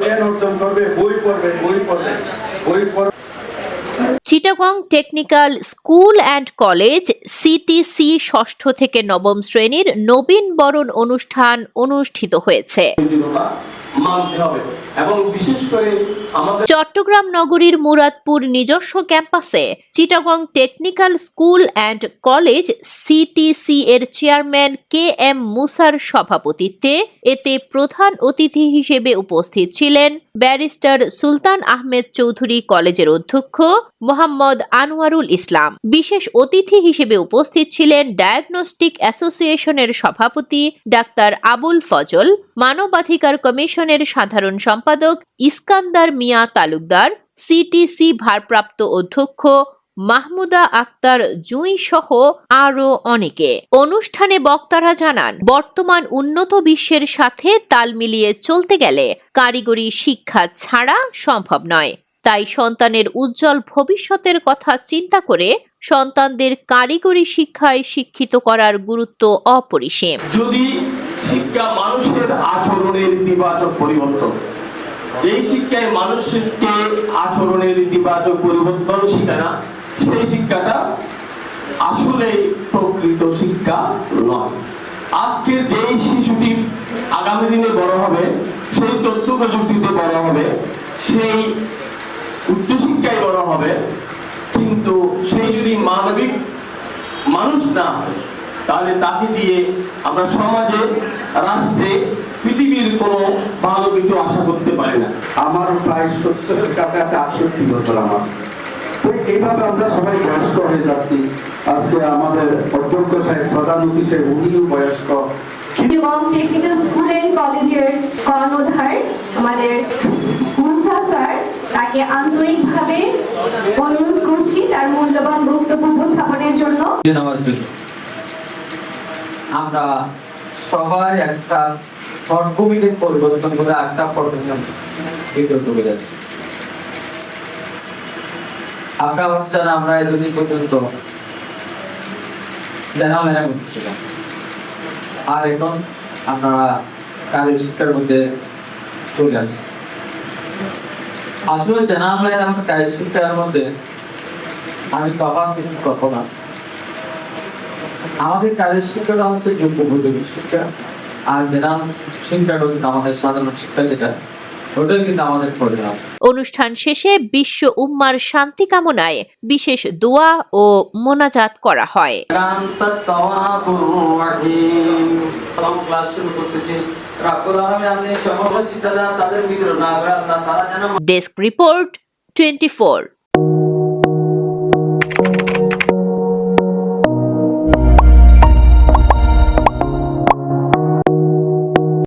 জ্ঞান অর্জন করবে, বই পড়বে। Chittagong technical school and college CTC ষষ্ঠ থেকে নবম শ্রেণীর নবীন বরণ অনুষ্ঠান অনুষ্ঠিত হয়েছে। চট্টগ্রাম নগরীর মুরাদপুর নিজস্ব ক্যাম্পাসে Chittagong technical school and college CTC এর চেয়ারম্যান কে এম মুসার সভাপতিত্বে এতে প্রধান অতিথি হিসেবে উপস্থিত ছিলেন ব্যারিস্টার সুলতান আহমেদ চৌধুরী কলেজের অধ্যক্ষ মোহাম্মদ আনোয়ারুল ইসলাম। বিশেষ অতিথি হিসেবে উপস্থিত ছিলেন ডায়াগনস্টিক অ্যাসোসিয়েশনের সভাপতি ডাক্তার আবুল ফজল, মানবাধিকার কমিশনের সাধারণ সম্পাদক ইস্কান্দার মিয়া তালুকদার, সিটিসি ভারপ্রাপ্ত অধ্যক্ষ মাহমুদা আক্তার জুঁই সহ আরো অনেকে। অনুষ্ঠানে বক্তারা জানান, বর্তমান উন্নত বিশ্বের সাথে তাল মিলিয়ে চলতে গেলে কারিগরি শিক্ষা ছাড়া সম্ভব নয়। তাই সন্তানের উজ্জ্বল ভবিষ্যতের কথা চিন্তা করে সন্তানদের কারিগরি শিক্ষায় শিক্ষিত করার গুরুত্ব অপরিসীম। যদি শিক্ষা মানুষের আচরণের ইতিবাচক পরিবর্তন, যেই শিক্ষায় মানুষকে আচরণের ইতিবাচক পরিবর্তন শিখায় না, সেই শিক্ষাটা আসলে প্রকৃত শিক্ষা নয়। আজকের যেই শিশুটি আগামী দিনে বড় হবে, সেই তথ্য প্রযুক্তিতে বড় হবে, সেই উচ্চশিক্ষায় বড় হবে, কিন্তু সেই যদি মানবিক মানুষ না হয়, তাহলে তাকে দিয়ে আমরা সমাজে, রাষ্ট্রে, পৃথিবীর কোনো ভালো কিছু আশা করতে পারি না। আমার প্রায় 70-এর কাছাকাছি 68 বছর আমার। তো এইভাবে আমরা সবাই বয়স্ক হয়ে যাচ্ছি। আজকে আমাদের অধ্যক্ষ সাহেব, প্রধান অতিথি সাহেব, উনিও বয়স্ক। এবং টেকনিক্যাল স্কুল এন্ড কলেজের কর্ণধার আমাদের মুসা স্যার, তাকে আন্তরিকভাবে অনুরোধ করছি তার মূল্যবান বক্তব্য উপস্থাপনের জন্য। আমরা সবাই একটা শর্ট কমিটি পরিবর্তন করে একটা পরিবর্তন করে যাচ্ছি। আপনারা ভাবছেন আমরা এতদিন পর্যন্ত জানা করছিলাম, আর এখন আপনারা কারিগরি শিক্ষার মধ্যে চলে আসছে। আসলে জানা কারিগরি শিক্ষার মধ্যে আমি তখন কিছু করবো না। আমাদের কারিগরি শিক্ষাটা হচ্ছে যোগ্য উপযোগী শিক্ষা, আর জেনারেল শিক্ষাটা হচ্ছে আমাদের সাধারণ শিক্ষা, যেটা ওটাই কিন্তু আমাদের পরিণাম। অনুষ্ঠান শেষে বিশ্ব উম্মার শান্তি কামনায় বিশেষ দোয়া ও মোনাজাত করা হয়। Desk report 24।